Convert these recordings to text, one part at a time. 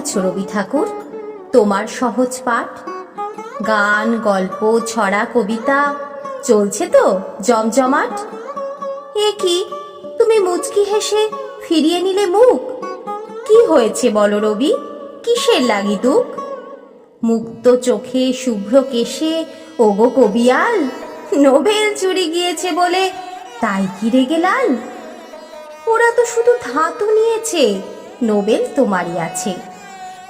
আছো রবি ঠাকুর? তোমার সহজ পাঠ, গান, গল্প, ছড়া, কবিতা চলছে তো জমজমাট? এ কি, তুমি মুচকি হেসে ফিরিয়ে নিলে মুখ? কি হয়েছে বলো রবি, কিসের লাগি দুঃখ? মুক্ত চোখে শুভ্র কেশে ওগো কবিয়াল, নোবেল চুরি গিয়েছে বলে তাই কি রেগে লাল? ওরা তো শুধু ধাতু নিয়েছে, নোবেল তোমারই আছে।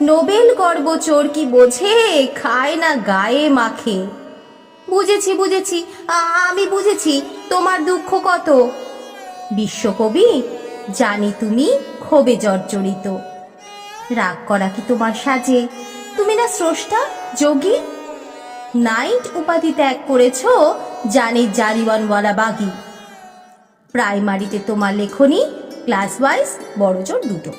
নোবেল গর্ব চোর কি বোঝে, খায় না গায়ে মাখে। বুঝেছি বুঝেছি, আমি বুঝেছি তোমার দুঃখ কত। বিশ্বকবি, জানি তুমি ক্ষোভে জর্জরিত। রাগ করা কি তোমার সাজে? তুমি না স্রষ্টা, যোগী? নাইট উপাধি ত্যাগ করেছ, জানি জারিওয়ানওয়ালা বাগি। প্রাইমারিতে তোমার লেখনী, ক্লাস ওয়াইজ বড়জোর দুটো।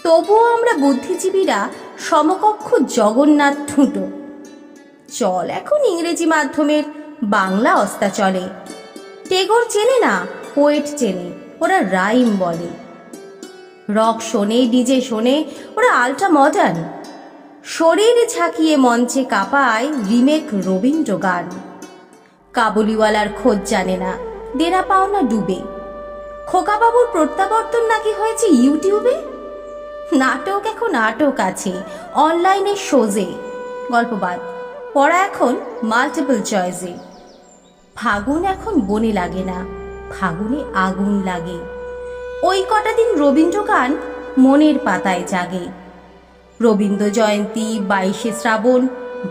তবুও আমরা বুদ্ধিজীবীরা সমকক্ষ জগন্নাথ ঠুঁটো। চল এখন ইংরেজি মাধ্যমের বাংলা অস্তা চলে। টেগর চেনে না, পোয়েট চেনে, ওরা রাইম বলে। রক শোনে, ডিজে শোনে, ওরা আল্ট্রা মডার্ন। শরীর ঝাঁকিয়ে মঞ্চে কাঁপায় রিমেক রবীন্দ্র গান। কাবুলিওয়ালার খোঁজ জানে না, দেনা পাওনা ডুবে। খোকাবাবুর প্রত্যাবর্তন নাকি হয়েছে ইউটিউবে। নাটক এখন নাটক আছে অনলাইনে শোজে। গল্পবাদ পড়া এখন মাল্টিপল চয়েসে। ফাগুন এখন বনে লাগে না, ফাগুনে আগুন লাগে। ওই কটা দিন রবীন্দ্র গান মনের পাতায় জাগে। রবীন্দ্র জয়ন্তী, 22শে শ্রাবণ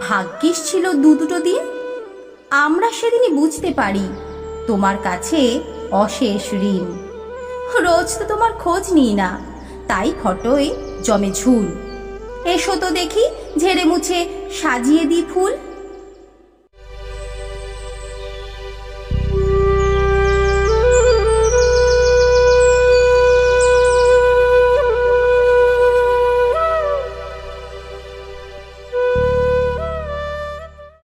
ভাগ্যিস ছিল দুটো দিন। আমরা সেদিনই বুঝতে পারি তোমার কাছে অশেষ ঋণ। রোজ তো তোমার খোঁজ নিই না, তাই ফটোয় জমে ঝুল। এসো তো দেখি ঝেড়ে মুছে সাজিয়ে দিই ফুল।